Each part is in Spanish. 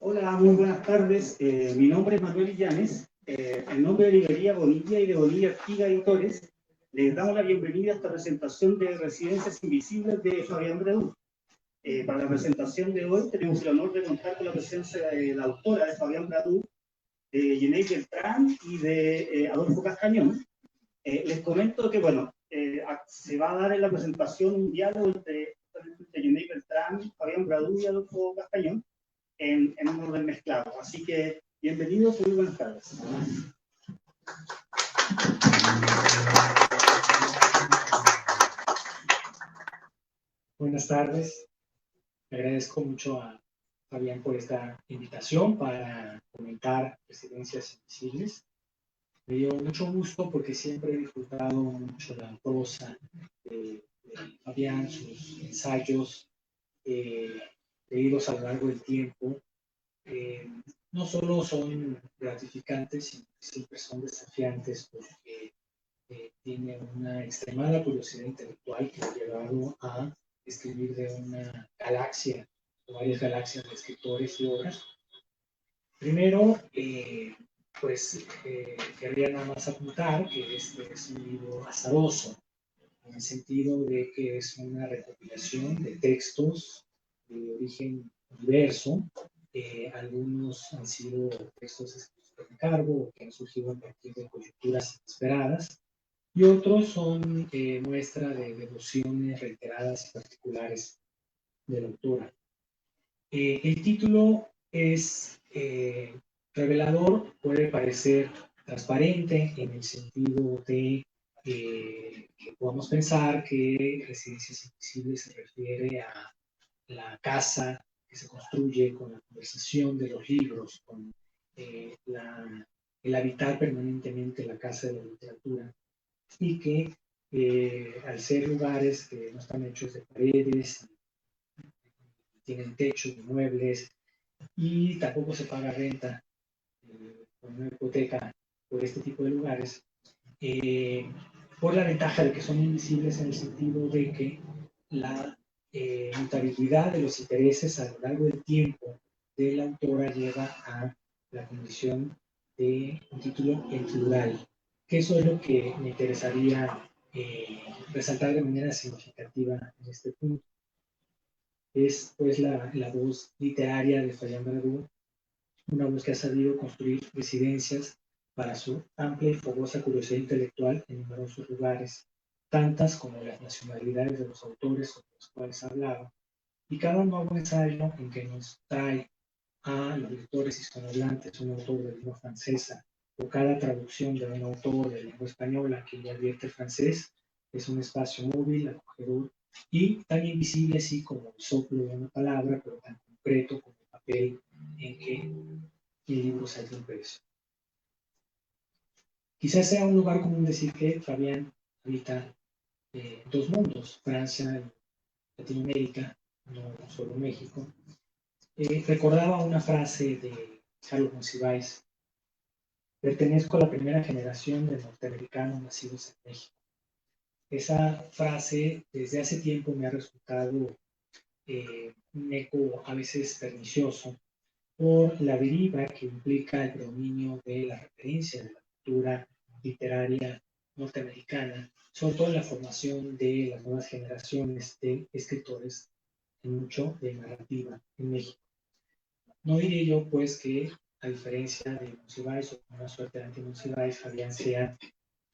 Hola, muy buenas tardes. Mi nombre es Manuel Illanes. En nombre de Librería Bonilla y de Bonilla Artiga Editores, les damos la bienvenida a esta presentación de Residencias Invisibles de Fabián Bradú. Para la presentación de hoy tenemos el honor de contar con la presencia de la autora de Fabián Bradú, de Yeney Beltrán y de Adolfo Castañón. Les comento que, se va a dar en la presentación un diálogo entre Yeney Beltrán, Fabián Bradú y Adolfo Castañón, en un orden mezclado. Así que, bienvenidos y muy buenas tardes. Buenas tardes. Le agradezco mucho a Fabián por esta invitación para comentar Residencias Invisibles. Me dio mucho gusto porque siempre he disfrutado mucho la prosa de Fabián, sus ensayos leídos a lo largo del tiempo. No solo son gratificantes, sino que siempre son desafiantes porque tiene una extremada curiosidad intelectual que lo ha llevado a escribir de una galaxia o varias galaxias de escritores y obras. Primero, querría nada más apuntar que este es un libro azaroso, en el sentido de que es una recopilación de textos de origen diverso. Algunos han sido textos escritos por encargo o que han surgido a partir de coyunturas inesperadas, y otros son muestra de devociones reiteradas y particulares de la autora. El título es revelador, puede parecer transparente en el sentido de que podamos pensar que Residencias Invisibles se refiere a la casa que se construye con la conversación de los libros, con el habitar permanentemente la casa de la literatura, y que al ser lugares que no están hechos de paredes, tienen techos de muebles y tampoco se paga renta con una hipoteca por este tipo de lugares, por la ventaja de que son invisibles en el sentido de que la mutabilidad de los intereses a lo largo del tiempo de la autora lleva a la condición de un título en plural, que eso es lo que me interesaría resaltar de manera significativa en este punto. Es pues la voz literaria de Fabián Bradú, una voz que ha sabido construir residencias para su amplia y fogosa curiosidad intelectual en numerosos lugares, tantas como las nacionalidades de los autores sobre los cuales hablaba, y cada nuevo ensayo en que nos trae a los lectores hispanohablantes un autor de lengua francesa, o cada traducción de un autor de lengua española que le advierte francés, es un espacio móvil, acogedor y tan invisible así como el soplo de una palabra, pero tan concreto como el papel en que el libro se haya impreso. Quizás sea un lugar común decir que Fabián habita dos mundos, Francia y Latinoamérica, no solo México. Recordaba una frase de Carlos Monsiváis: pertenezco a la primera generación de norteamericanos nacidos en México. Esa frase desde hace tiempo me ha resultado un eco a veces pernicioso por la deriva que implica el predominio de la referencia de la cultura literaria norteamericana, sobre todo en la formación de las nuevas generaciones de escritores, en mucho de narrativa en México. No diré yo, pues, que a diferencia de Monsiváis o una suerte de anti-Monsiváis, Fabián sea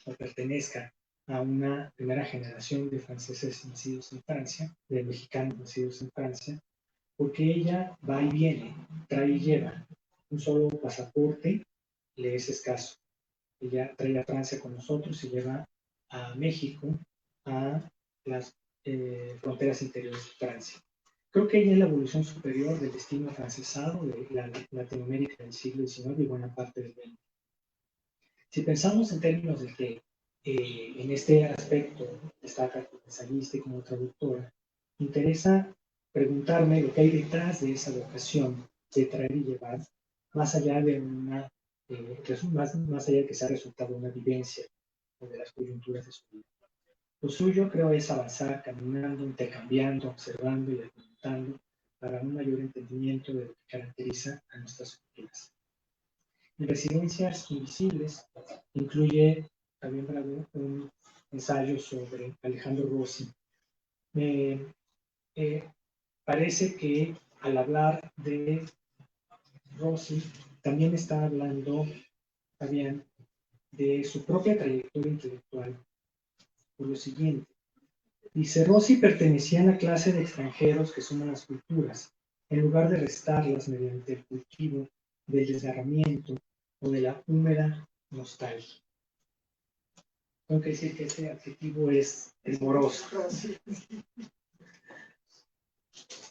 o pertenezca a una primera generación de franceses nacidos en Francia, de mexicanos nacidos en Francia, porque ella va y viene, trae y lleva. Un solo pasaporte le es escaso. Ella trae a Francia con nosotros y lleva a México a las fronteras interiores de Francia. Creo que ella es la evolución superior del destino francesado de la Latinoamérica del siglo XIX y buena parte del XX. Si pensamos en términos de que en este aspecto destaca como ensayista y como traductora, interesa preguntarme lo que hay detrás de esa vocación de traer y llevar, más allá de más allá de que sea resultado de una vivencia o de las coyunturas de su vida. Lo suyo, creo, es avanzar caminando, intercambiando, observando y argumentando para un mayor entendimiento de lo que caracteriza a nuestras culturas. En Residencias Invisibles incluye también un ensayo sobre Alejandro Rossi. Me parece que al hablar de Rossi también está hablando, Fabián, de su propia trayectoria intelectual, por lo siguiente. Dice, Rossi pertenecía a la clase de extranjeros que suman las culturas, en lugar de restarlas mediante el cultivo del desgarramiento o de la húmeda nostalgia. Tengo que decir que ese adjetivo es moroso.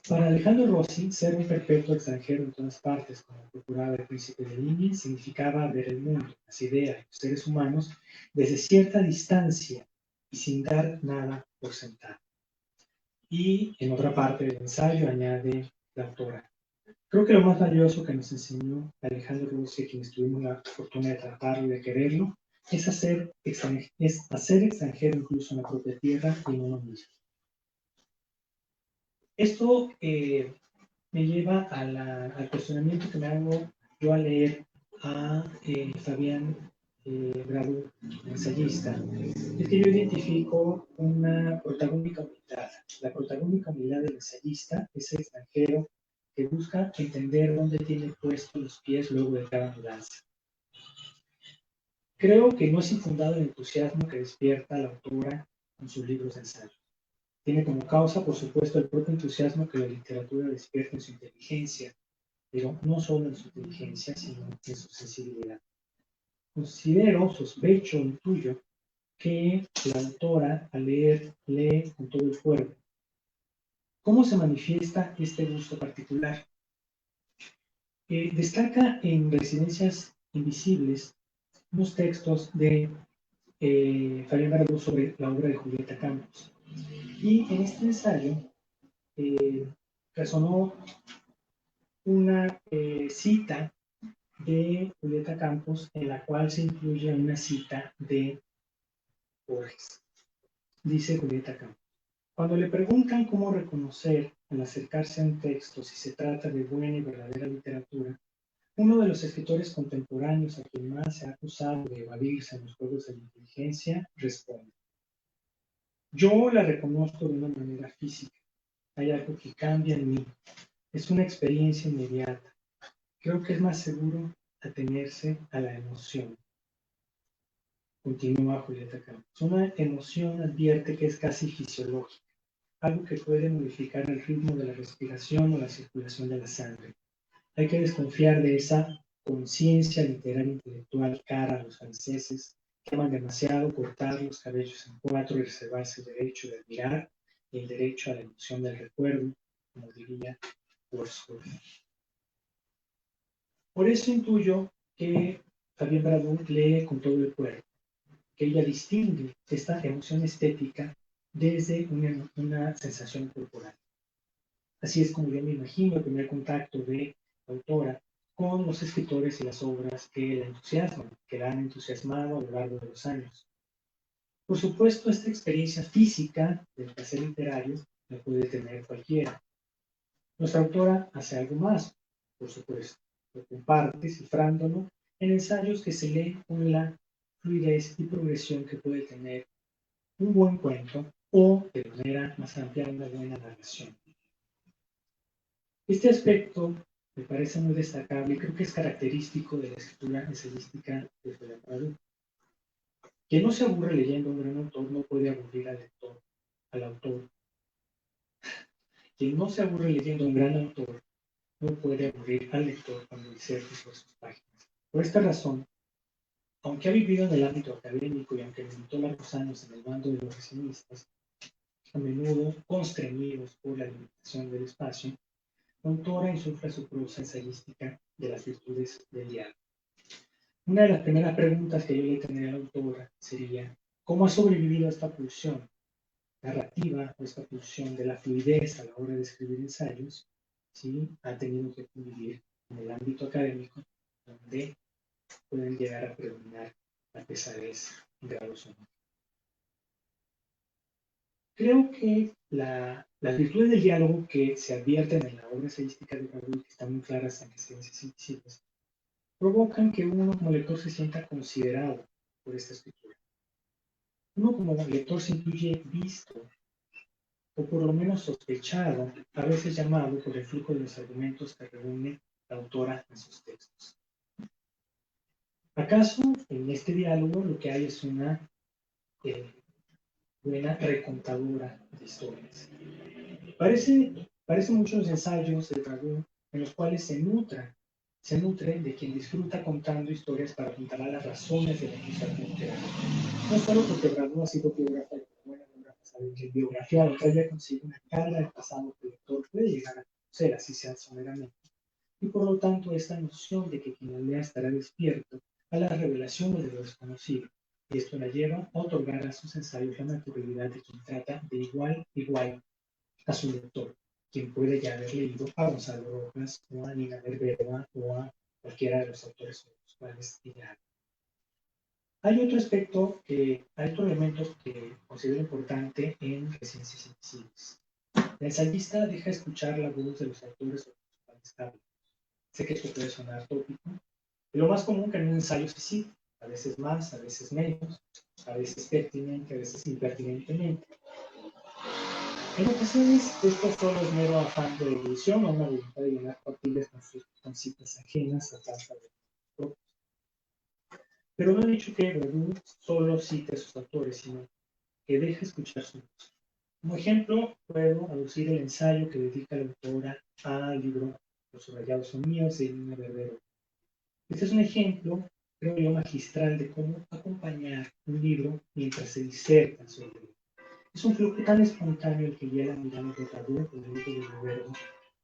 Para Alejandro Rossi, ser un perpetuo extranjero en todas partes, como procuraba el príncipe de Lini, significaba ver el mundo, las ideas y los seres humanos desde cierta distancia y sin dar nada por sentado. Y en otra parte del ensayo añade la autora: creo que lo más valioso que nos enseñó Alejandro Rossi, quienes tuvimos la fortuna de tratarlo y de quererlo, es hacer extranjero incluso en la propia tierra y en uno mismo. Esto me lleva al cuestionamiento que me hago yo al leer a Fabián Bravo, ensayista. Es que yo identifico una protagónica humildad. La protagónica humildad del ensayista es el extranjero que busca entender dónde tiene puestos los pies luego de cada mudanza. Creo que no es infundado el entusiasmo que despierta la autora con sus libros de ensayo. Tiene como causa, por supuesto, el propio entusiasmo que la literatura despierta en su inteligencia, pero no solo en su inteligencia, sino en su sensibilidad. Sospecho, intuyo, que la autora, al leer, lee con todo el cuerpo. ¿Cómo se manifiesta este gusto particular? Destaca en Residencias Invisibles unos textos de Fabián Barabú sobre la obra de Julieta Campos. Y en este ensayo resonó una cita de Julieta Campos, en la cual se incluye una cita de Borges. Dice Julieta Campos: cuando le preguntan cómo reconocer al acercarse a un texto si se trata de buena y verdadera literatura, uno de los escritores contemporáneos a quien más se ha acusado de evadirse en los juegos de la inteligencia responde: yo la reconozco de una manera física. Hay algo que cambia en mí. Es una experiencia inmediata. Creo que es más seguro atenerse a la emoción. Continúa Julieta Campos. Una emoción advierte que es casi fisiológica, algo que puede modificar el ritmo de la respiración o la circulación de la sangre. Hay que desconfiar de esa conciencia literaria intelectual cara a los franceses, que aman demasiado cortar los cabellos en cuatro y reservarse el derecho de admirar y el derecho a la emoción del recuerdo, como diría Wordsworth. Por eso intuyo que Fabián Bradou lee con todo el cuerpo, que ella distingue esta emoción estética desde una sensación corporal. Así es como yo me imagino el primer contacto de la autora con los escritores y las obras que la entusiasman, que la han entusiasmado a lo largo de los años. Por supuesto, esta experiencia física del placer literario la puede tener cualquiera. Nuestra autora hace algo más, por supuesto, lo comparte cifrándolo en ensayos que se leen con la fluidez y progresión que puede tener un buen cuento o, de manera más amplia, una buena narración. Este aspecto me parece muy destacable y creo que es característico de la escritura ensayística de Fabián Bradou. Quien no se aburre leyendo a un gran autor no puede aburrir al autor. Quien no se aburre leyendo a un gran autor no puede aburrir al lector cuando diserte sobre sus páginas. Por esta razón, aunque ha vivido en el ámbito académico y aunque militó largos años en el bando de los residenciistas, a menudo constreñidos por la limitación del espacio, la autora insufla su prosa ensayística de las virtudes del diálogo. Una de las primeras preguntas que yo le tendría a la autora sería: ¿cómo ha sobrevivido a esta pulsión narrativa o esta pulsión de la fluidez a la hora de escribir ensayos? ¿Sí? Ha tenido que convivir en el ámbito académico, donde pueden llegar a predominar la pesadez en grados humanos. Creo que las virtudes del diálogo que se advierten en la obra ensayística de Bradbury, que están muy claras en Residencias Invisibles, provocan que uno como lector se sienta considerado por esta escritura. Uno como lector se intuye visto, o por lo menos sospechado, a veces llamado por el flujo de los argumentos que reúne la autora en sus textos. ¿Acaso en este diálogo lo que hay es una buena recontadora de historias? Parecen muchos ensayos de Bradbury en los cuales se nutre de quien disfruta contando historias para apuntar a las razones de la ilustración literaria. No solo porque Bradbury ha sido biógrafo y buena biógrafa, sabe que el biografiado trae consigo una carga del pasado que el lector puede llegar a conocer, así sea someramente. Y por lo tanto, esta noción de que quien la lea estará despierto a las revelaciones de lo desconocido, y esto la lleva a otorgar a sus ensayos la naturalidad de quien trata de igual a su lector, quien puede ya haber leído a Gonzalo Rojas o a Nina Verberova o a cualquiera de los autores con los cuales ella habla. Hay otro elemento que considero importante en Residencias Invisibles. La ensayista deja escuchar la voz de los autores con los cuales habla. Sé que esto puede sonar tópico, pero lo más común que en un ensayo se cita, a veces más, a veces menos, a veces pertinente, a veces impertinentemente. En ocasiones, esto solo es mero afán de erudición o una voluntad de llenar papeles con citas ajenas a falta de propios. Pero no he dicho que Bradbury solo cite a sus autores, sino que deje escuchar su voz. Como ejemplo, puedo aducir el ensayo que dedica la autora al libro Los subrayados son míos de Nina Verberova. Este es un ejemplo, creo yo, magistral de cómo acompañar un libro mientras se diserta sobre él. Es un flujo tan espontáneo el que guía la mirada de Bradbury por el libro de Verberova,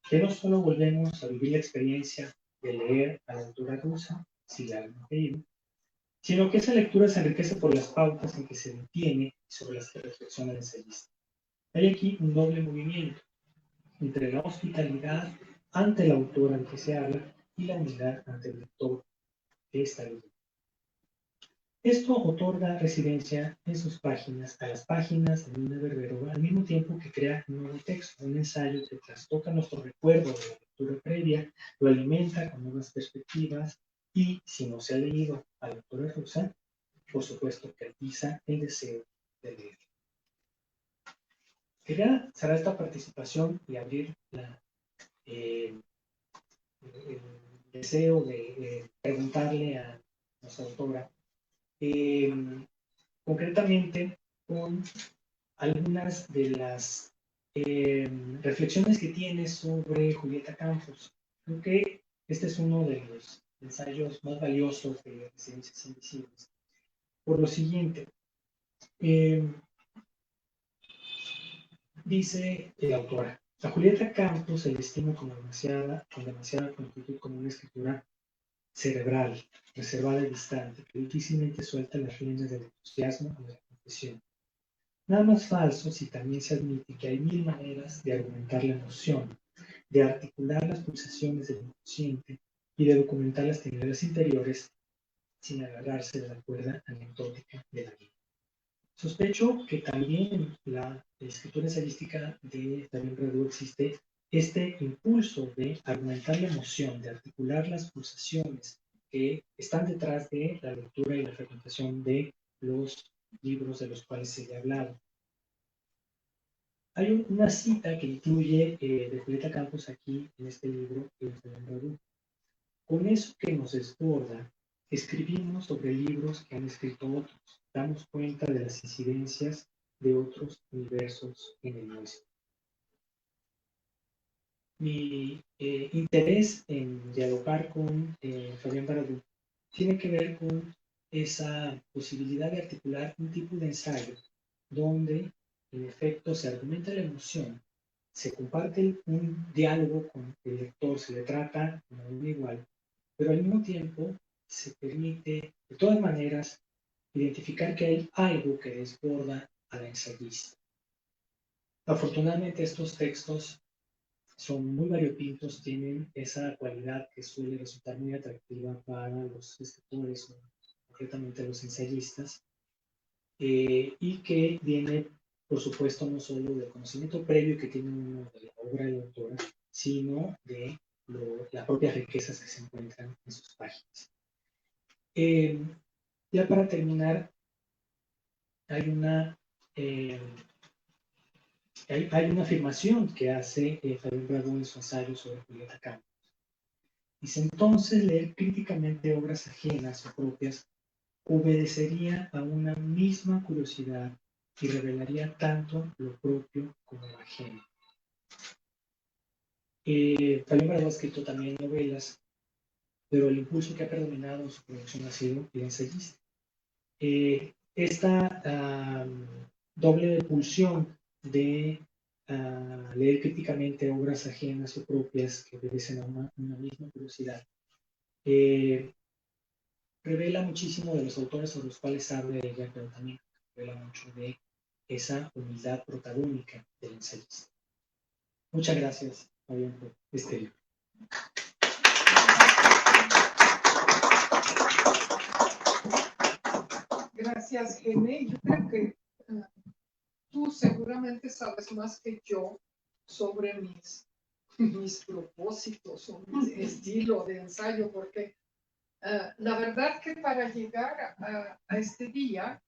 que no solo volvemos a vivir la experiencia de leer a la autora rusa, si la hemos leído, sino que esa lectura se enriquece por las pautas en que se detiene y sobre las que reflexiona el ensayista. Hay aquí un doble movimiento entre la hospitalidad ante la autora al que se habla y la humildad ante el lector que está leyendo. Esto otorga residencia en sus páginas a las páginas de Nina Verberova al mismo tiempo que crea un nuevo texto, un ensayo que trastoca nuestro recuerdo de la lectura previa, lo alimenta con nuevas perspectivas y, si no se ha leído a la autora rusa, por supuesto que atiza el deseo de leer. Quería cerrar esta participación y abrir el deseo de preguntarle a nuestra autora, concretamente con algunas de las reflexiones que tiene sobre Julieta Campos. Creo que este es uno de los ensayos más valiosos de Residencias Invisibles. Por lo siguiente, dice la autora, a Julieta Campos se le estima con demasiada prontitud como una escritura cerebral, reservada y distante, que difícilmente suelta las riendas del entusiasmo o de la confesión. Nada más falso si también se admite que hay mil maneras de argumentar la emoción, de articular las pulsaciones del inconsciente y de documentar las tinieblas interiores sin agarrarse de la cuerda anecdótica de la vida. Sospecho que también en la escritura ensayística de David Bradbury existe este impulso de argumentar la emoción, de articular las pulsaciones que están detrás de la lectura y la frecuentación de los libros de los cuales se ha hablado. Hay una cita que incluye de Julieta Campos aquí en este libro que es de Bradbury. Con eso que nos desborda, escribimos sobre libros que han escrito otros. Damos cuenta de las incidencias de otros universos en el nuestro. Mi interés en dialogar con Fabián Bradbury tiene que ver con esa posibilidad de articular un tipo de ensayo donde en efecto se argumenta la emoción, se comparte un diálogo con el lector, se le trata como un igual, pero al mismo tiempo se permite de todas maneras identificar que hay algo que desborda a la ensayista. Afortunadamente estos textos son muy variopintos, tienen esa cualidad que suele resultar muy atractiva para los escritores, o concretamente los ensayistas, y que viene por supuesto, no solo del conocimiento previo que tiene uno de la obra de la autora, sino de las propias riquezas que se encuentran en sus páginas. Ya para terminar, hay una afirmación que hace Fabián Bravo en su ensayo sobre Julieta Campos. Dice: entonces, leer críticamente obras ajenas o propias obedecería a una misma curiosidad y revelaría tanto lo propio como lo ajeno. Fabián Bravo ha escrito también novelas, pero el impulso que ha predominado en su producción ha sido el ensayista. Esta doble pulsión de leer críticamente obras ajenas o propias que obedecen a una misma curiosidad revela muchísimo de los autores sobre los cuales habla ella, pero también revela mucho de esa humildad protagónica del ensayista. Muchas gracias, Fabián, por este libro. Gracias, Gene. Yo creo que tú seguramente sabes más que yo sobre mis propósitos o mi estilo de ensayo, porque la verdad que para llegar a este día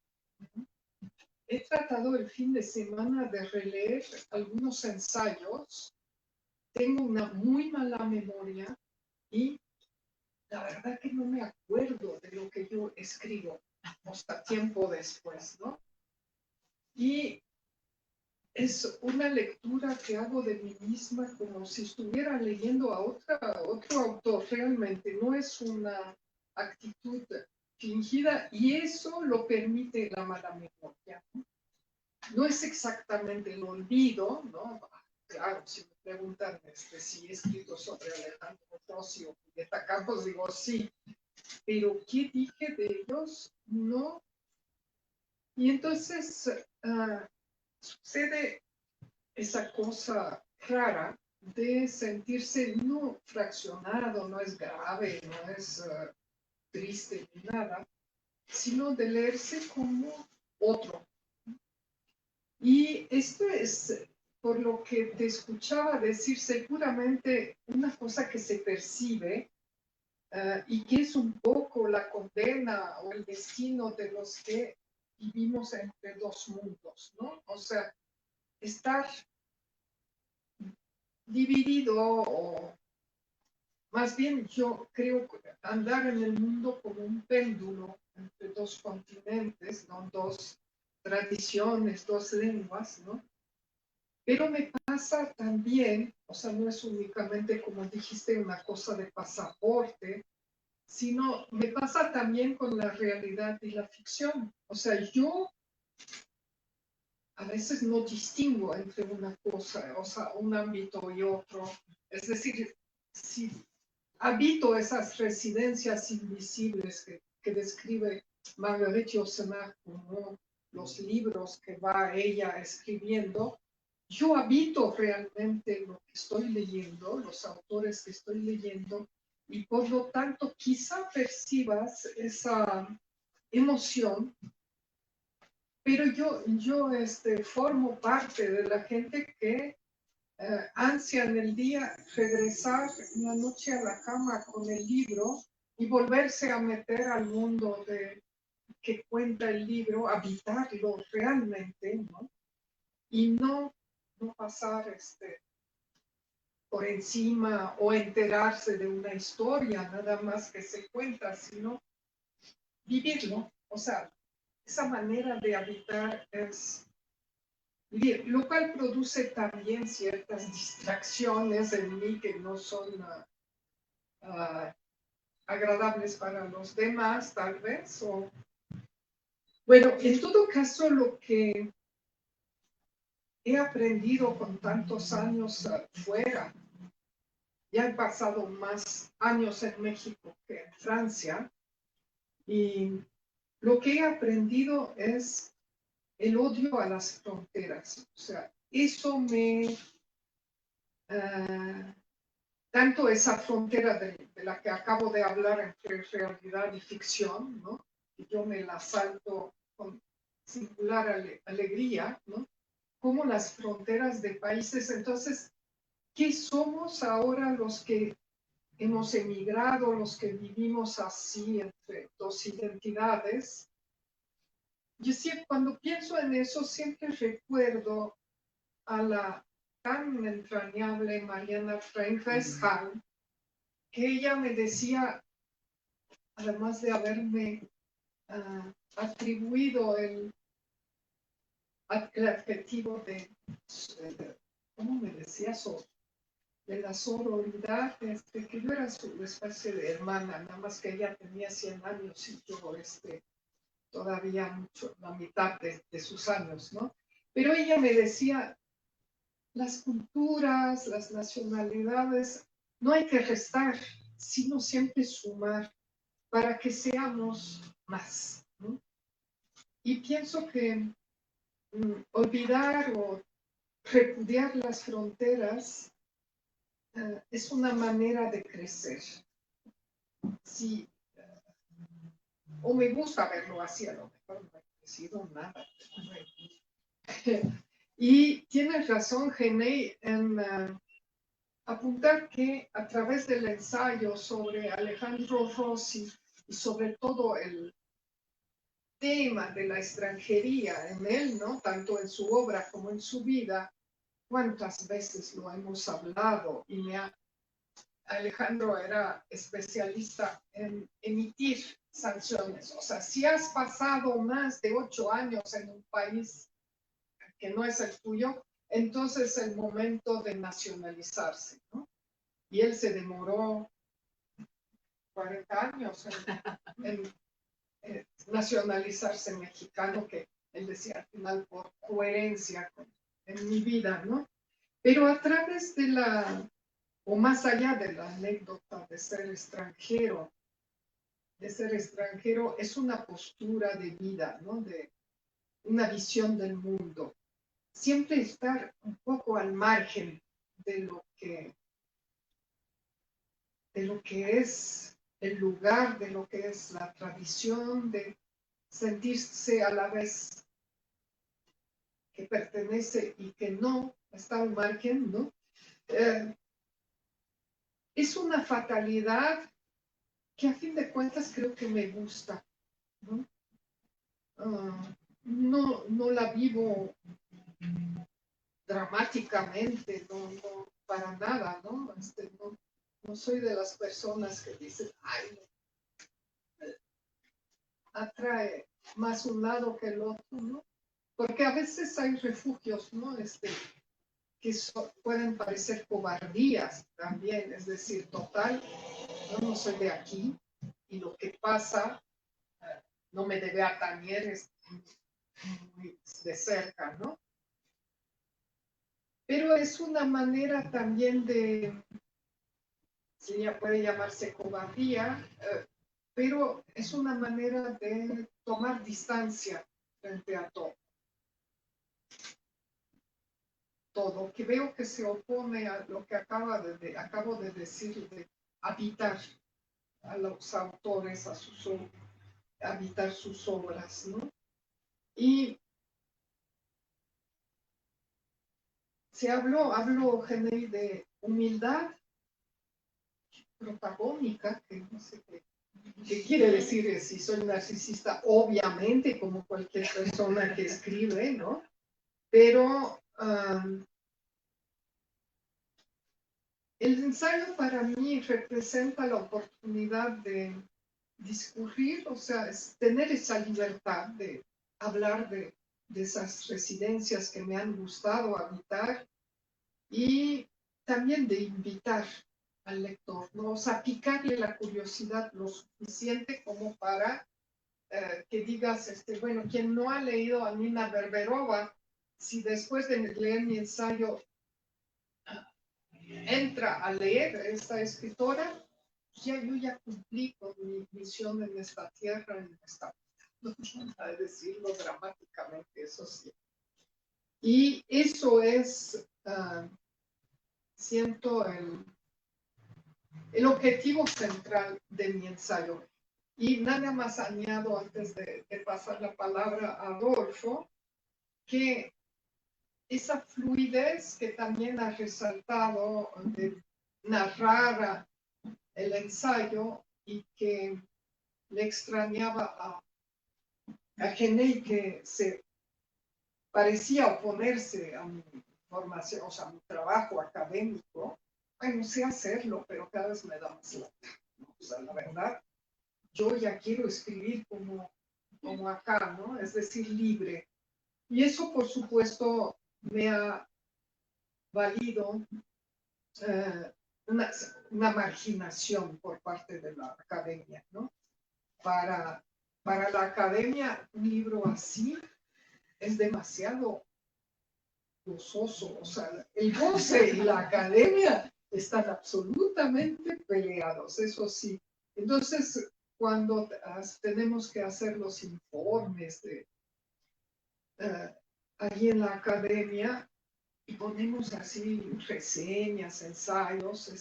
he tratado el fin de semana de releer algunos ensayos. Tengo una muy mala memoria y la verdad que no me acuerdo de lo que yo escribo hasta tiempo después, ¿no? Y es una lectura que hago de mí misma como si estuviera leyendo a otro autor. Realmente no es una actitud fingida y eso lo permite la mala memoria. No es exactamente el olvido, ¿no? Claro, si me preguntan si he escrito sobre Alejandro Tosi o Julieta Campos, digo sí, pero ¿qué dije de ellos? No. Y entonces sucede esa cosa rara de sentirse no fraccionado, no es grave, no es triste ni nada, sino de leerse como otro. Y esto es, por lo que te escuchaba decir, seguramente una cosa que se percibe y que es un poco la condena o el destino de los que vivimos entre dos mundos, ¿no? O sea, estar dividido, o más bien yo creo andar en el mundo como un péndulo entre dos continentes, ¿no? Dos tradiciones, dos lenguas, ¿no? Pero me pasa también, o sea, no es únicamente, como dijiste, una cosa de pasaporte, sino me pasa también con la realidad y la ficción. O sea, yo a veces no distingo entre una cosa, o sea, un ámbito y otro. Es decir, si habito esas residencias invisibles que describe Marguerite Yourcenar como los libros que va ella escribiendo, yo habito realmente lo que estoy leyendo, los autores que estoy leyendo, y por lo tanto quizá percibas esa emoción, pero yo formo parte de la gente que ansia en el día regresar en la noche a la cama con el libro y volverse a meter al mundo que cuenta el libro, habitarlo realmente, ¿no? Y no pasar por encima o enterarse de una historia nada más que se cuenta, sino vivirlo. O sea, esa manera de habitar es vivir, lo cual produce también ciertas distracciones en mí que no son agradables para los demás, tal vez. Bueno, en todo caso, lo que he aprendido con tantos años fuera, ya he pasado más años en México que en Francia, y lo que he aprendido es el odio a las fronteras. O sea, eso tanto esa frontera de la que acabo de hablar entre realidad y ficción, ¿no? Y yo me la salto con singular alegría, ¿no? como las fronteras de países. Entonces, ¿qué somos ahora los que hemos emigrado, los que vivimos así entre dos identidades? Yo siempre, cuando pienso en eso, siempre recuerdo a la tan entrañable Mariana Frank-Westphal, que ella me decía, además de haberme atribuido el adjetivo de, ¿cómo me decía? De la sororidad, que yo era su especie de hermana, nada más que ella tenía 100 años y yo todavía mucho, la mitad de sus años, ¿no? Pero ella me decía, las culturas, las nacionalidades, no hay que restar, sino siempre sumar para que seamos más, ¿no? Y pienso que olvidar o repudiar las fronteras es una manera de crecer. Sí, o me gusta verlo así, a lo mejor no he crecido nada. Y tienes razón, Genei, en apuntar que a través del ensayo sobre Alejandro Rossi y sobre todo el tema de la extranjería en él, ¿no? Tanto en su obra como en su vida, cuántas veces lo hemos hablado y Alejandro era especialista en emitir sanciones. O sea, si has pasado más de 8 años en un país que no es el tuyo, entonces es el momento de nacionalizarse, ¿no? Y él se demoró 40 años en nacionalizarse mexicano, que él decía al final por coherencia en mi vida, ¿no? Pero a través de o más allá de la anécdota de ser extranjero, es una postura de vida, ¿no? De una visión del mundo. Siempre estar un poco al margen de lo que es el lugar, de lo que es la tradición, de sentirse a la vez que pertenece y que no, está al margen, ¿no? Es una fatalidad que a fin de cuentas creo que me gusta, ¿no? No la vivo dramáticamente, no para nada, ¿no? No soy de las personas que dicen, ay, atrae más un lado que el otro, ¿no? Porque a veces hay refugios, ¿no? Que pueden parecer cobardías también, es decir, total, yo no soy de aquí y lo que pasa no me debe atañer muy de cerca, ¿no? Pero es una manera también de, si ya puede llamarse cobardía, pero es una manera de tomar distancia frente a todo. Todo, que veo que se opone a lo que acabo de decir, de habitar a los autores, habitar sus obras, ¿no? Y se habló, Genei, de humildad protagónica, que no sé qué quiere decir si soy narcisista, obviamente, como cualquier persona que escribe, ¿no? Pero el ensayo para mí representa la oportunidad de discurrir, o sea, es tener esa libertad de hablar de esas residencias que me han gustado habitar y también de invitar al lector, ¿no? O sea, picarle la curiosidad lo suficiente como para que digas, bueno, quien no ha leído a Nina Berberova, si después de leer mi ensayo entra a leer esta escritora, yo ya cumplí con mi misión en esta tierra, en esta vida, no a decirlo dramáticamente, eso sí. Y eso es, siento, el objetivo central de mi ensayo. Y nada más añado antes de pasar la palabra a Adolfo, que esa fluidez que también ha resaltado de narrar el ensayo y que le extrañaba a Genei, que se parecía oponerse a mi formación, o sea, a mi trabajo académico. Bueno, sé hacerlo, pero cada vez me da más lata, ¿no? O sea, la verdad, yo ya quiero escribir como acá, ¿no? Es decir, libre. Y eso, por supuesto, me ha valido una marginación por parte de la academia, ¿no? Para la academia, un libro así es demasiado gozoso. O sea, el goce y la academia están absolutamente peleados, eso sí. Entonces, cuando tenemos que hacer los informes allí en la academia y ponemos así reseñas, ensayos,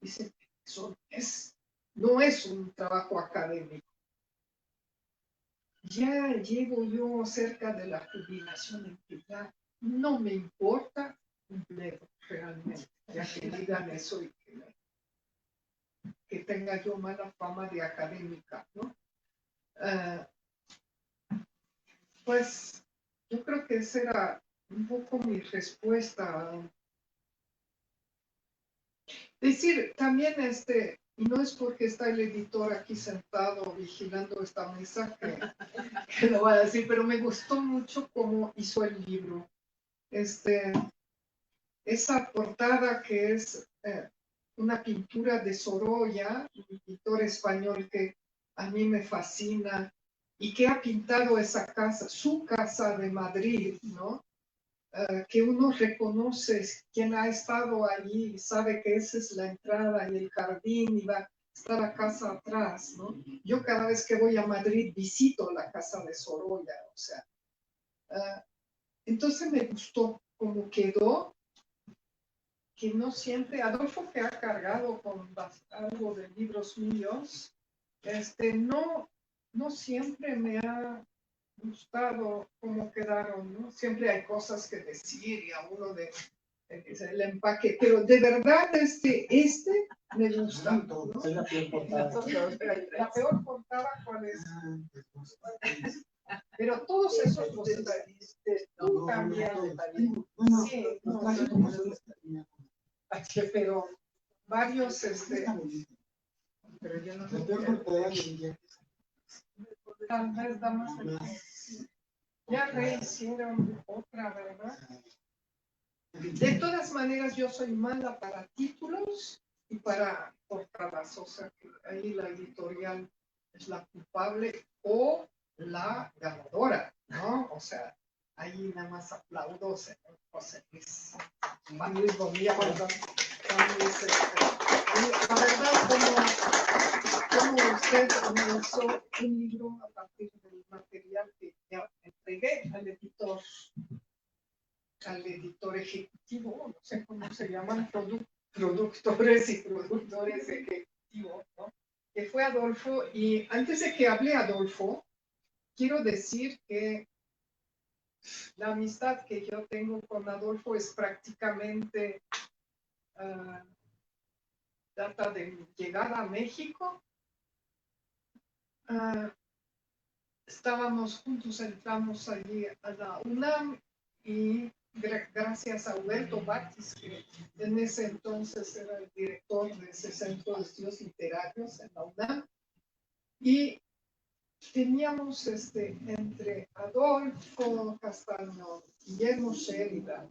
dicen, eso no es un trabajo académico. Ya llego yo cerca de la jubilación en que ya no me importa un bledo realmente, ya que digan eso y que tenga yo mala fama de académica, ¿no? Pues yo creo que esa era un poco mi respuesta. Decir, también y no es porque está el editor aquí sentado vigilando esta mesa que lo va a decir, pero me gustó mucho cómo hizo el libro. Esa portada que es una pintura de Sorolla, un pintor español que a mí me fascina y que ha pintado esa casa, su casa de Madrid, ¿no? Que uno reconoce, quien ha estado allí sabe que esa es la entrada y el jardín y está la casa atrás, ¿no? Yo cada vez que voy a Madrid visito la casa de Sorolla, o sea. Entonces me gustó cómo quedó, que no siempre, Adolfo, que ha cargado con algo de libros míos, no siempre me ha gustado cómo quedaron, ¿no? Siempre hay cosas que decir y a uno el empaque, pero de verdad me gusta, ¿no? Es la peor portada. La peor portada, ¿cuál es? Pero todos esos los trajiste tú también. Sí, pero varios, pero yo no sé. Tal vez damos ya rehicieron otra, ¿verdad? De todas maneras, yo soy mala para títulos y para portadas, o sea que ahí la editorial es la culpable o la ganadora, ¿no? O sea, ahí nada más aplaudo, señor José Luis Bonilla, perdón. La verdad, como usted me hizo un libro a partir del material que ya entregué al editor ejecutivo, no sé cómo se llaman, productores y productores ejecutivos, ¿no? Que fue Adolfo. Y antes de que hable Adolfo, quiero decir que la amistad que yo tengo con Adolfo es prácticamente data de mi llegada a México. Estábamos juntos, entramos allí a la UNAM y gracias a Huberto Batis, que en ese entonces era el director de ese Centro de Estudios Literarios en la UNAM, y teníamos entre Adolfo Castañón, Guillermo Sheridan,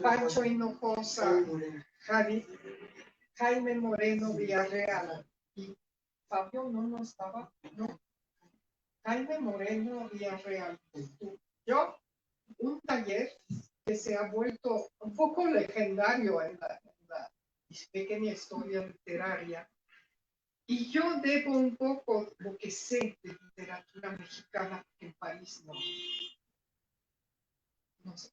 Pancho Hinojosa, Jaime Moreno Villarreal, y Fabio no estaba, no. Jaime Moreno Villarreal, yo, un taller que se ha vuelto un poco legendario en la pequeña historia literaria. Y yo debo un poco lo que sé de literatura mexicana en París,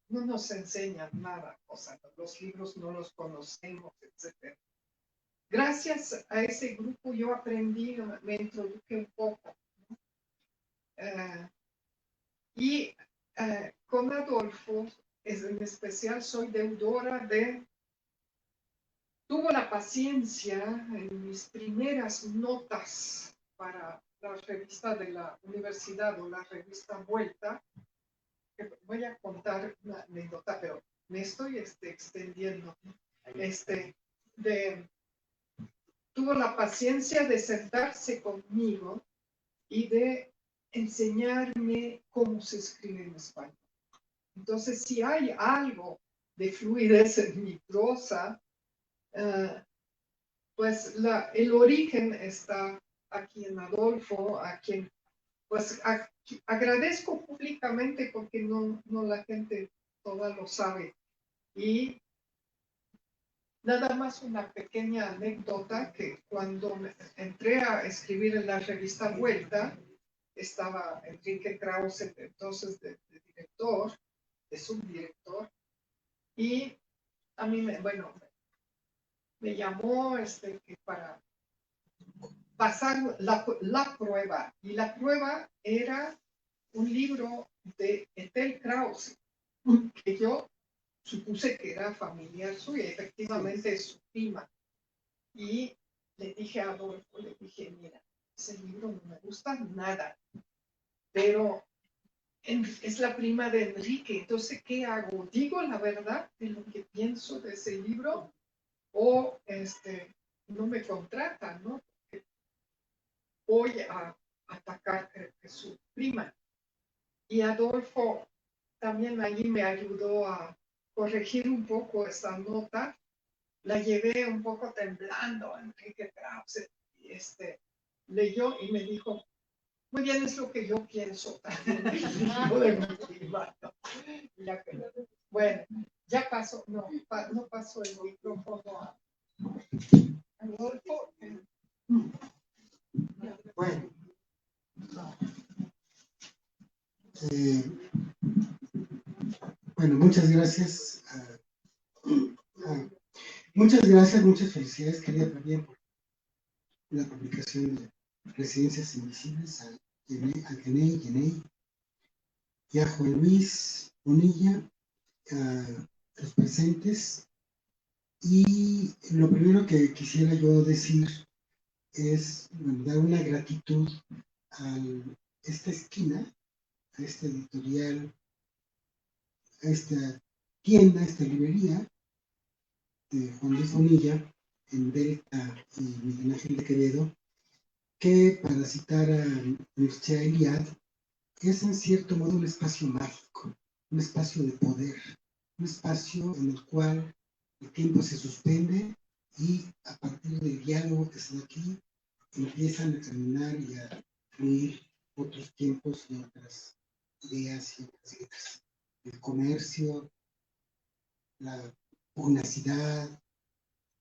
no nos enseñan nada, o sea, los libros no los conocemos, etc. Gracias a ese grupo yo aprendí, me introduje un poco. Y con Adolfo en especial soy deudora de... Tuvo la paciencia en mis primeras notas para la revista de la universidad o la revista Vuelta, que voy a contar una anécdota, pero me estoy extendiendo. Tuvo la paciencia de sentarse conmigo y de enseñarme cómo se escribe en español. Entonces, si hay algo de fluidez en mi prosa, pues el origen está aquí en Adolfo, a quien pues agradezco públicamente porque no la gente toda lo sabe. Y nada más una pequeña anécdota, que cuando entré a escribir en la revista Vuelta, estaba Enrique Krause, entonces de director, de subdirector, y a mí me llamó que para pasar la prueba, y la prueba era un libro de Ethel Krause, que yo supuse que era familiar suya, efectivamente es su prima. Y le dije a Adolfo, mira, ese libro no me gusta nada, pero es la prima de Enrique, entonces, ¿qué hago? ¿Digo la verdad de lo que pienso de ese libro? O no me contratan, ¿no? Porque voy a atacar a su prima. Y Adolfo también allí me ayudó a corregir un poco esa nota. La llevé un poco temblando a Enrique Krause, y leyó y me dijo, muy bien, es lo que yo pienso también. Bueno, ya pasó, no pasó el micrófono a Adolfo. Bueno, muchas gracias. Muchas gracias, muchas felicidades, querida Fabián, por la publicación de Residencias Invisibles, a Yeney, y a Juan Luis Bonilla, a los presentes. Y lo primero que quisiera yo decir es dar una gratitud a esta esquina, a esta editorial, a esta tienda, a esta librería de Juan Luis Bonilla en Delta y Miguel Ángel de Quevedo, que, para citar a Mircea Eliade, es en cierto modo un espacio mágico, un espacio de poder, un espacio en el cual el tiempo se suspende y a partir del diálogo que se da aquí empiezan a caminar y a fluir otros tiempos y otras ideas y otras vidas. El comercio, la pugnacidad,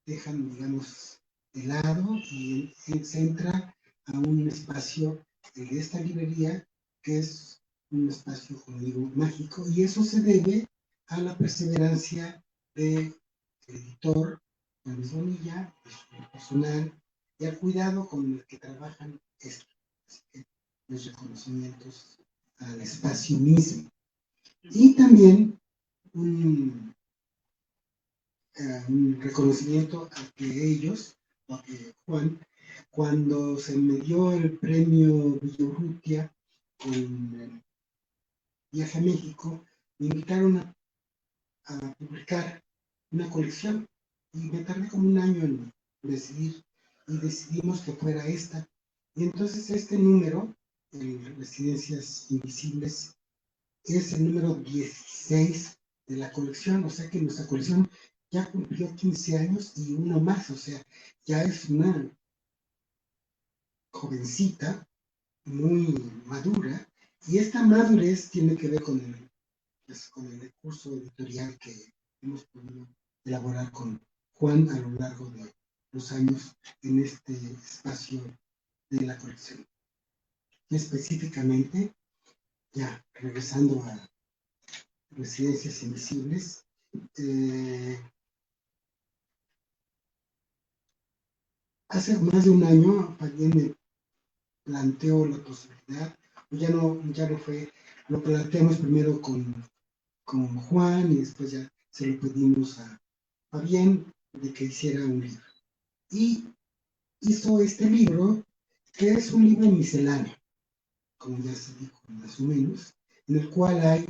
dejan, digamos, de lado y se entra a un espacio de esta librería que es un espacio, como digo, mágico, y eso se debe a la perseverancia del editor, Juan Luis Bonilla, de su personal, y al cuidado con el que trabajan esto. Así que los reconocimientos al espacio mismo. Y también un reconocimiento a que ellos, a que Juan, cuando se me dio el premio Villaurrutia con el viaje a México, me invitaron a publicar una colección y me tardé como un año en decidir, y decidimos que fuera esta. Y entonces este número, el Residencias Invisibles, es el número 16 de la colección, o sea que nuestra colección ya cumplió 15 años y uno más, o sea, ya es una jovencita, muy madura, y esta madurez tiene que ver con el recurso editorial que hemos podido elaborar con Juan a lo largo de los años en este espacio de la colección. Y específicamente, ya regresando a Residencias Invisibles, hace más de un año alguien me planteó la posibilidad, ya no fue, lo planteamos primero con con Juan, y después ya se lo pedimos a Fabián de que hiciera un libro. Y hizo este libro, que es un libro misceláneo, como ya se dijo más o menos, en el cual hay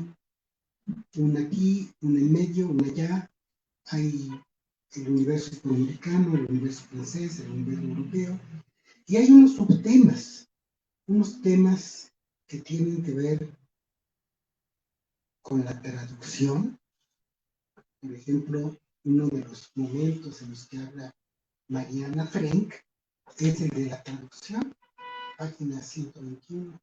una aquí, una en medio, una allá, hay el universo hispanoamericano, el universo francés, el universo europeo, y hay unos temas que tienen que ver con la traducción. Por ejemplo, uno de los momentos en los que habla Mariana Frank es el de la traducción, página 121.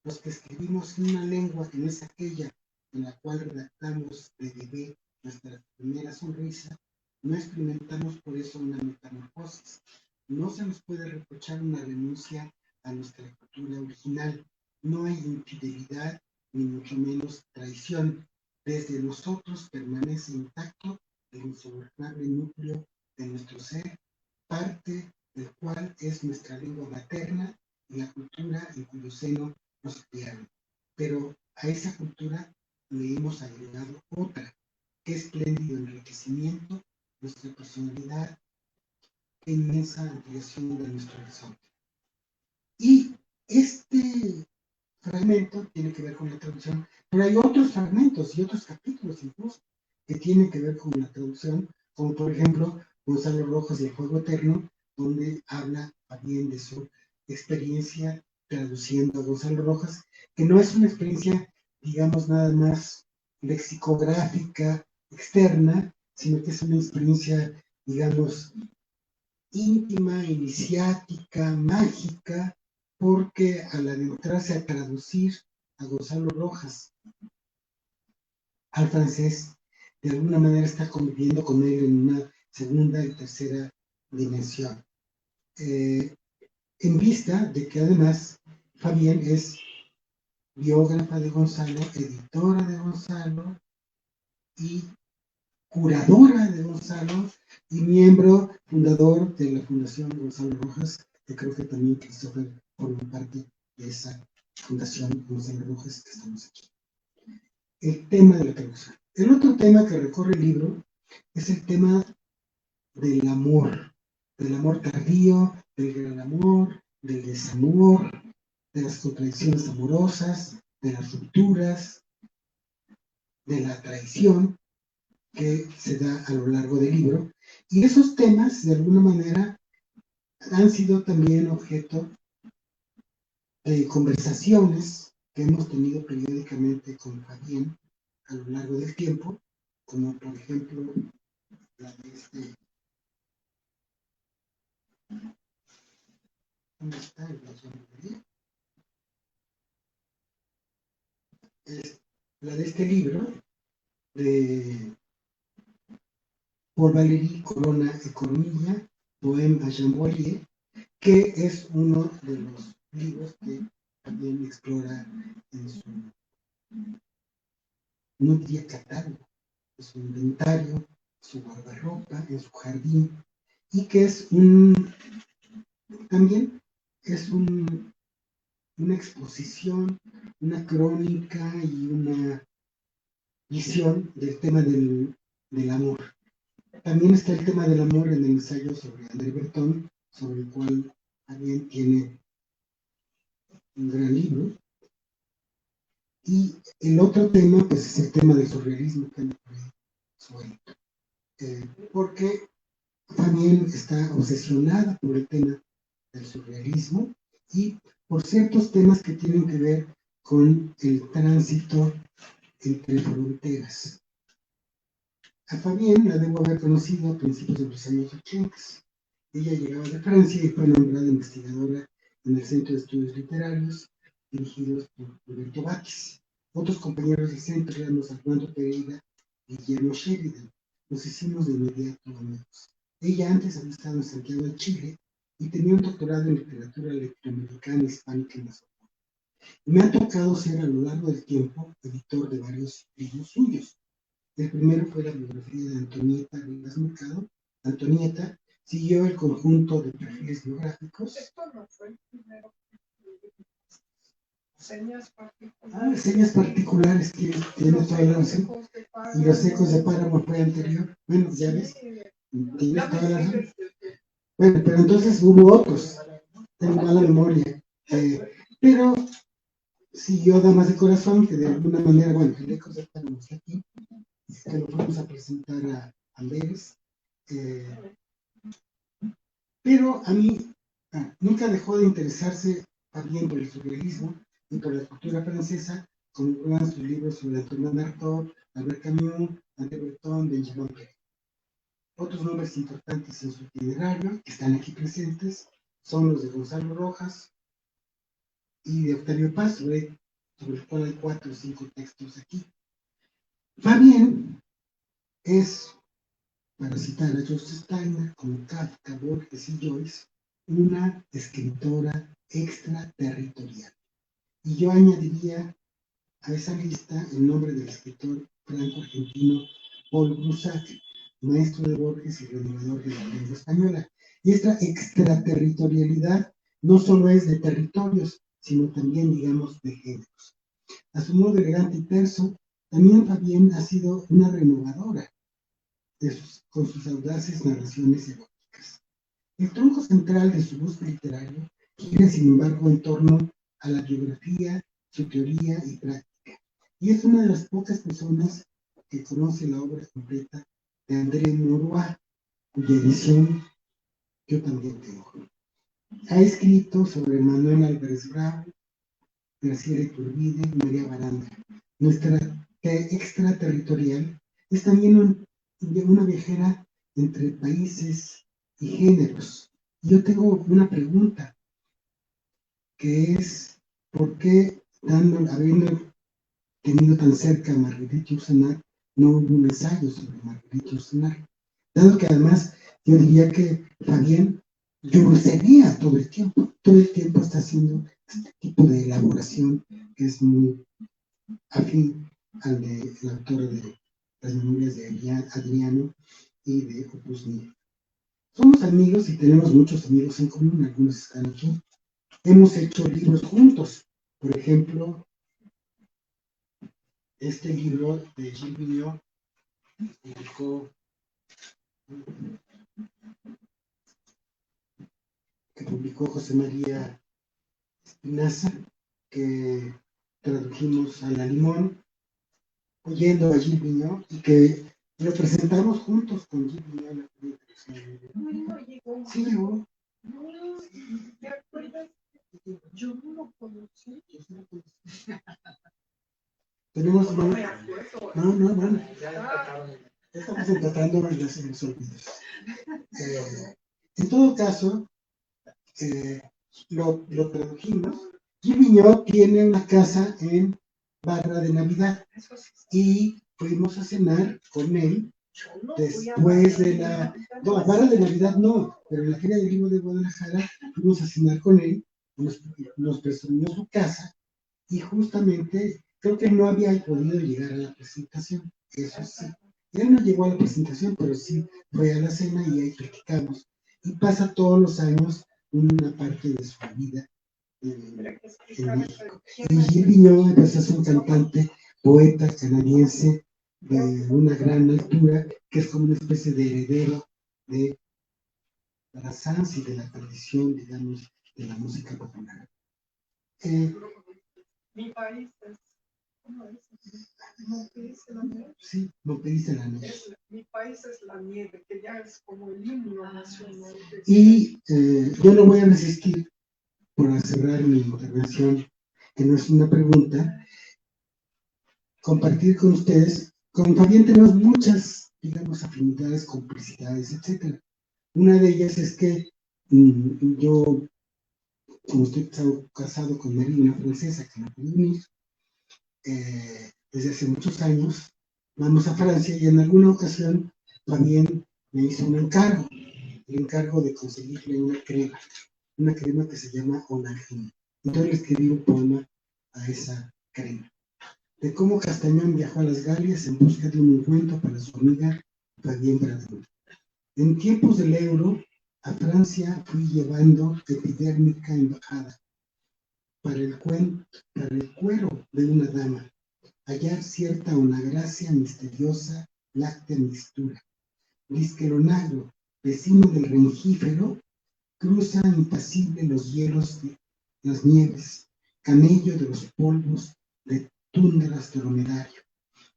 Los que escribimos en una lengua que no es aquella en la cual redactamos de bebé nuestra primera sonrisa, no experimentamos por eso una metamorfosis. No se nos puede reprochar una renuncia a nuestra cultura original. No hay infidelidad, ni mucho menos traición. Desde nosotros permanece intacto el insobornable núcleo de nuestro ser, parte del cual es nuestra lengua materna y la cultura en cuyo seno nos criaron. Pero a esa cultura le hemos agregado otra, qué espléndido enriquecimiento, nuestra personalidad, qué inmensa ampliación de nuestro horizonte. Y este fragmento tiene que ver con la traducción, pero hay otros fragmentos y otros capítulos incluso que tienen que ver con la traducción, como por ejemplo Gonzalo Rojas y el Fuego Eterno, donde habla también de su experiencia traduciendo a Gonzalo Rojas, que no es una experiencia, digamos, nada más lexicográfica externa, sino que es una experiencia, digamos, íntima, iniciática, mágica, porque al adentrarse a traducir a Gonzalo Rojas al francés, de alguna manera está conviviendo con él en una segunda y tercera dimensión. En vista de que además Fabián es biógrafa de Gonzalo, editora de Gonzalo y curadora de Gonzalo y miembro fundador de la Fundación Gonzalo Rojas, que creo que también Christopher forma parte de esa Fundación Gonzalo Rojas que estamos aquí. El tema de la traducción. El otro tema que recorre el libro es el tema del amor tardío, del gran amor, del desamor, de las contradicciones amorosas, de las rupturas, de la traición que se da a lo largo del libro. Y esos temas, de alguna manera, han sido también objeto de conversaciones que hemos tenido periódicamente con Fabián a lo largo del tiempo, como por ejemplo la de este... ¿Dónde está el de la de este libro de Paul Valéry Corona y Coronilla, Poème à Jean Boyer, que es uno de los libros que también explora en su, no diría catálogo, en su inventario, su guardarropa, en su jardín, y que es también es una exposición, una crónica y una visión del tema del amor. También está el tema del amor en el ensayo sobre André Breton, sobre el cual también tiene un gran libro. Y el otro tema, pues, es el tema del surrealismo, que suelto. Porque también está obsesionada por el tema del surrealismo y por ciertos temas que tienen que ver con el tránsito entre fronteras. A Fabián la debo haber conocido a principios de los años 80. Ella llegaba de Francia y fue nombrada investigadora en el Centro de Estudios Literarios, dirigidos por Roberto Batis. Otros compañeros del centro eran los Armando Pereira y Guillermo Sheridan. Nos hicimos de inmediato amigos. Ella antes había estado en Santiago de Chile y tenía un doctorado en literatura latinoamericana y hispánica en la Sorbona. Me ha tocado ser a lo largo del tiempo editor de varios libros suyos. El primero fue la biografía de Antonieta Rivas Mercado. Antonieta siguió el conjunto de perfiles biográficos. Esto no fue el primero. Señas particulares. Ah, señas particulares, que tiene toda la razón. Y los ecos de páramo fue anterior. Bueno, ya ves, tienes toda la razón. Bueno, pero entonces hubo otros. Tengo mala memoria. Pero siguió Damas de Corazón, que de alguna manera, bueno, el ecos de páramo está aquí, que lo fuimos a presentar a Amberes. Pero a mí nunca dejó de interesarse también por el surrealismo y por la cultura francesa, como prueban sus libros sobre Antoine Artaud, Albert Camus, André Breton, Benjamin Péret. Otros nombres importantes en su itinerario, que están aquí presentes, son los de Gonzalo Rojas y de Octavio Paz, sobre el cual hay 4 o 5 textos aquí. Fabienne es, para citar a Joseph Steiner, como Kafka, Borges y Joyce, una escritora extraterritorial. Y yo añadiría a esa lista el nombre del escritor franco-argentino Paul Grusac, maestro de Borges y renovador de la lengua española. Y esta extraterritorialidad no solo es de territorios, sino también, digamos, de géneros. A su modo elegante y terso, también Fabienne ha sido una renovadora con sus audaces narraciones eróticas. El tronco central de su gusto literario gira, sin embargo, en torno a la biografía, su teoría y práctica. Y es una de las pocas personas que conoce la obra completa de André Maurois, cuya edición yo también tengo. Ha escrito sobre Manuel Álvarez Bravo, Graciela Iturbide y María Baranda. Nuestra extraterritorial es también una viajera entre países y géneros. Yo tengo una pregunta, que es, ¿por qué, habiendo tenido tan cerca a Marguerite Yourcenar, no hubo un ensayo sobre Marguerite Yourcenar? Dado que además yo diría que Fabienne Yourcenar todo el tiempo está haciendo este tipo de elaboración que es muy afín al de la autora de las memorias de Adriano y de Opus Nihil. Somos amigos y tenemos muchos amigos en común, algunos están aquí. Hemos hecho libros juntos, por ejemplo, este libro de Gilles Vigneault que publicó José María Espinaza, que tradujimos a la Limón, oyendo a Gilles Vigneault, y que lo presentamos juntos con Gilles Vigneault. No llegó. Sí llegó. No, ¿te acuerdas? Yo no lo conocí. Tenemos No me acuerdo. No, bueno. Estamos empezando y ya se nos olvida. En todo caso, lo tradujimos. Gilles Vigneault tiene una casa en Barra de Navidad y fuimos a cenar con él después de la... No, Barra de Navidad no, pero en la Feria del Libro de Guadalajara fuimos a cenar con él, nos presumió su casa y justamente creo que no había podido llegar a la presentación, eso sí. Él no llegó a la presentación, pero sí fue a la cena y ahí platicamos. Y pasa todos los años una parte de su vida en México. Y Gilles Vigneault es un cantante, poeta canadiense de una gran altura, que es como una especie de heredero de Brassens y de la tradición, digamos, de la música popular. Mi país es... ¿Cómo es? Montpellier la nieve. Sí, Montpellier la nieve. Mi país es la nieve, que ya es como el himno nacional. Y yo no voy a resistir, por cerrar mi intervención, que no es una pregunta, compartir con ustedes. Con Fabián tenemos muchas, digamos, afinidades, complicidades, etc. Una de ellas es que yo, como estoy casado con María, una francesa que no puede venir, desde hace muchos años, vamos a Francia y en alguna ocasión también me hizo un encargo, el encargo de conseguirle una crema que se llama Onagine. Entonces le escribí un poema a esa crema, de cómo Castañón viajó a las Galias en busca de un ungüento para su amiga Fabienne Bradon. En tiempos del euro, a Francia fui llevando epidérmica embajada para el cuero de una dama, hallar cierta una gracia misteriosa, láctea mixtura. Lisqueronagro, vecino del rengífero, cruza impasible los hielos de las nieves, camello de los polvos de tundras dromedario.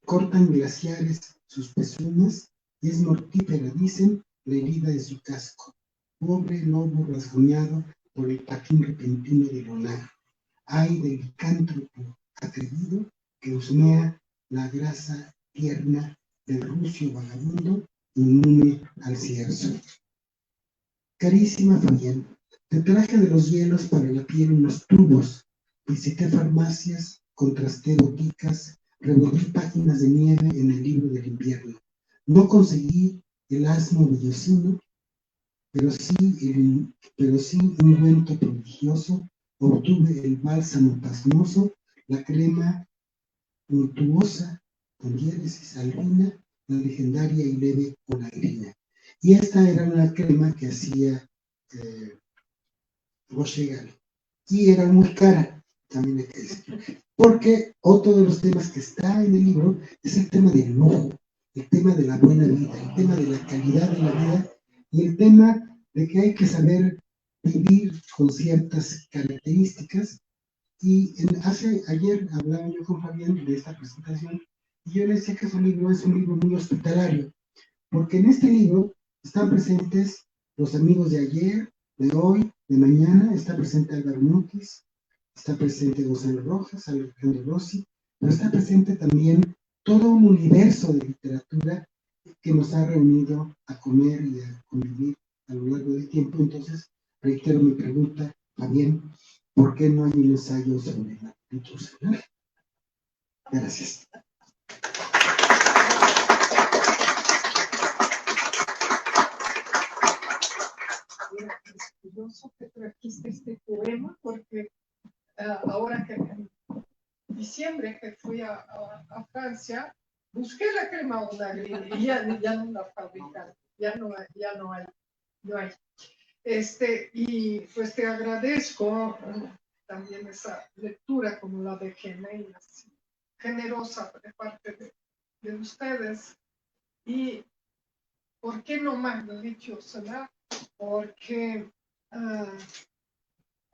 Cortan glaciares sus pezuñas y es mortífera, dicen, la herida de su casco. Pobre lobo rasguñado por el patín repentino del onar. Ay del licántropo atrevido que husmea la grasa tierna del rucio vagabundo inmune al cierzo. Carísima Fabián, te traje de los hielos para la piel unos tubos. Visité farmacias, contrasté boticas, revolví páginas de nieve en el libro del invierno. No conseguí el asmo vellocino, pero sí un ungüento prodigioso. Obtuve el bálsamo pasmoso, la crema untuosa con diéresis albina, la legendaria y leve olagrina. Y esta era una crema que hacía Rochegal. Y era muy cara, también hay que decir. Porque otro de los temas que está en el libro es el tema del lujo, el tema de la buena vida, el tema de la calidad de la vida y el tema de que hay que saber vivir con ciertas características. Y ayer hablaba yo con Fabián de esta presentación y yo le decía que es un libro muy hospitalario, porque en este libro están presentes los amigos de ayer, de hoy, de mañana. Está presente Álvaro Mutis, está presente Gonzalo Rojas, Alejandro Rossi, pero está presente también todo un universo de literatura que nos ha reunido a comer y a convivir a lo largo del tiempo. Entonces, reitero mi pregunta, Fabián, ¿por qué no hay un ensayo sobre la institucional? Gracias. Es curioso que trajiste este poema porque ahora que en diciembre que fui a Francia, busqué la crema Olagrina y ya no la fabrican, ya no hay. Y pues te agradezco también esa lectura como la de Genei, generosa de parte de ustedes. Y ¿por qué no Magdaleno Solá? Porque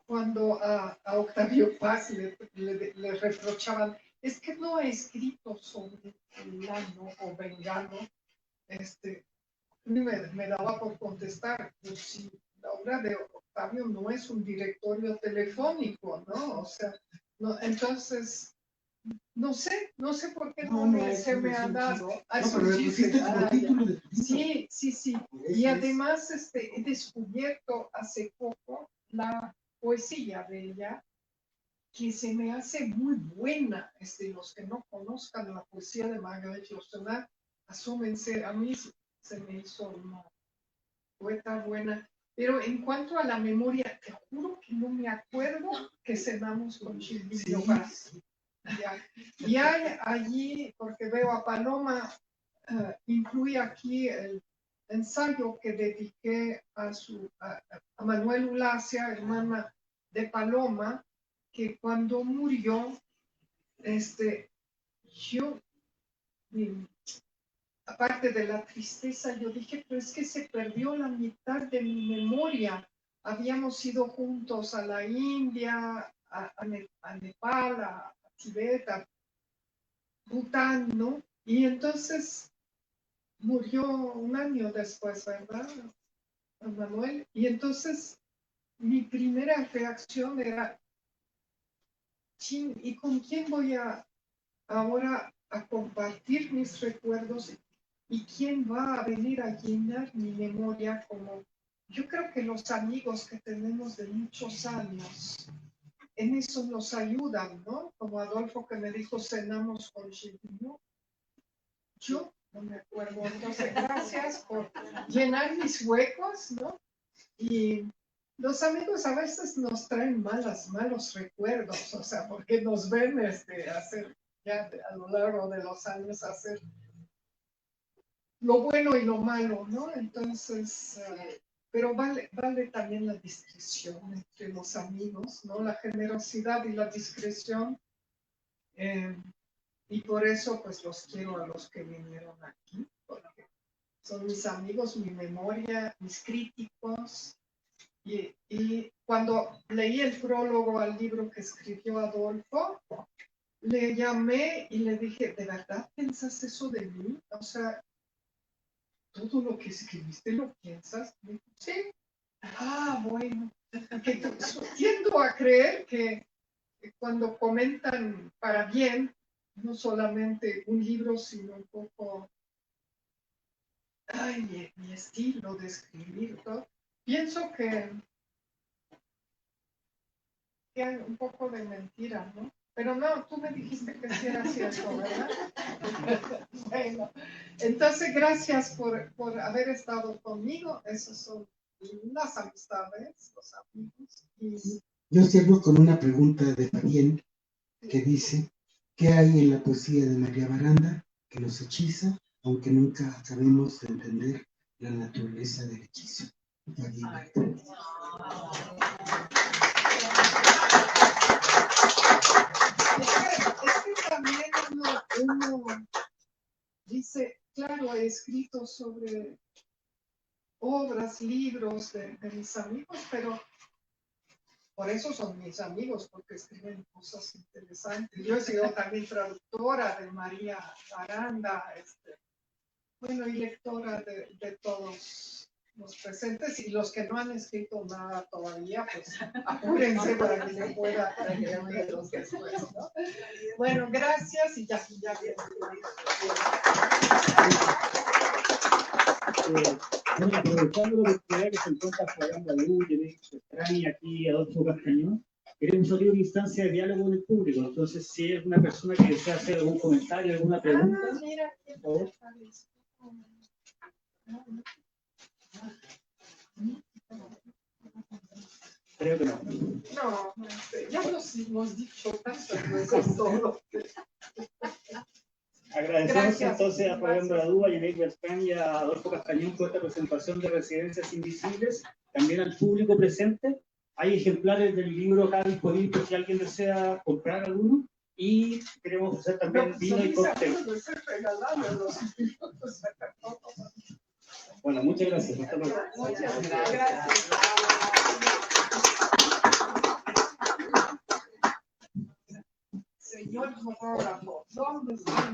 cuando a Octavio Paz le reprochaban, es que no ha escrito sobre fulano o vengano, me daba por contestar, pues si la obra de Octavio no es un directorio telefónico, ¿no? O sea, no, entonces, no sé por qué se me ha dado. Sí. Y además he descubierto hace poco la poesía de ella, que se me hace muy buena. Los que no conozcan la poesía de Margaret Yourcenar, asúmense, a mí se me hizo una poeta buena. Pero en cuanto a la memoria, te juro que no me acuerdo que cenamos con Silvio Paz. Y hay allí, porque veo a Paloma, incluye aquí el ensayo que dediqué a Manuel Ulacia, hermana de Paloma, que cuando murió, yo, aparte de la tristeza, yo dije, pero es que se perdió la mitad de mi memoria. Habíamos ido juntos a la India, a Nepal, a Tibet, a Bután, ¿no? Y entonces murió un año después, ¿verdad, Manuel? Y entonces mi primera reacción era, ¿y con quién voy ahora a compartir mis recuerdos? ¿Y quién va a venir a llenar mi memoria? Como yo creo que los amigos que tenemos de muchos años, en eso nos ayudan, ¿no? Como Adolfo que me dijo, cenamos con Gilberto. Yo no me acuerdo. Entonces, gracias por llenar mis huecos, ¿no? Y los amigos a veces nos traen malos recuerdos, o sea, porque nos ven hacer, ya a lo largo de los años, hacer lo bueno y lo malo, ¿no? Entonces, pero vale también la discreción entre los amigos, ¿no? La generosidad y la discreción. Y por eso, pues, los quiero a los que vinieron aquí, porque son mis amigos, mi memoria, mis críticos. Y cuando leí el prólogo al libro que escribió Adolfo, le llamé y le dije, ¿de verdad piensas eso de mí? O sea, ¿todo lo que escribiste lo piensas? Me dijo, sí. Ah, bueno. Tiendo a creer que cuando comentan para bien, no solamente un libro, sino un poco mi estilo de escribir, ¿no? Pienso que hay un poco de mentira, ¿no? Pero no, tú me dijiste que sí era cierto, ¿verdad? Bueno, entonces gracias por haber estado conmigo. Esas son las amistades, los amigos. Y Yo cierro con una pregunta de Fabián que dice, ¿qué hay en la poesía de María Baranda que nos hechiza, aunque nunca acabemos de entender la naturaleza del hechizo? Fabián. Es que también uno dice, claro, he escrito sobre obras, libros de mis amigos, pero por eso son mis amigos, porque escriben cosas interesantes. Yo he sido también traductora de María Baranda, bueno, y lectora de todos los presentes, y los que no han escrito nada todavía, pues apúrense para que se pueda leerlos después, ¿no? Bueno, gracias y ya bien. Bueno, aprovechando la oportunidad que se encuentra Fabián Bradú, y aquí Adolfo Castañón, queremos abrir una instancia de diálogo con el público. Entonces, si es una persona que desea hacer algún comentario, alguna pregunta, Mira, por favor. Creo que no. No, ya nos hemos dicho tantas veces todo. Agradecemos Gracias. entonces a Fabián Bradú, a Yanek Bertrán y a Adolfo Castañón por esta presentación de Residencias Invisibles, también al público presente. Hay ejemplares del libro acá disponibles por si alguien desea comprar alguno, y queremos ofrecer también vino y cóctel. Bueno, muchas gracias. Hasta luego. Muchas gracias. Señor fotógrafo, ¿dónde está?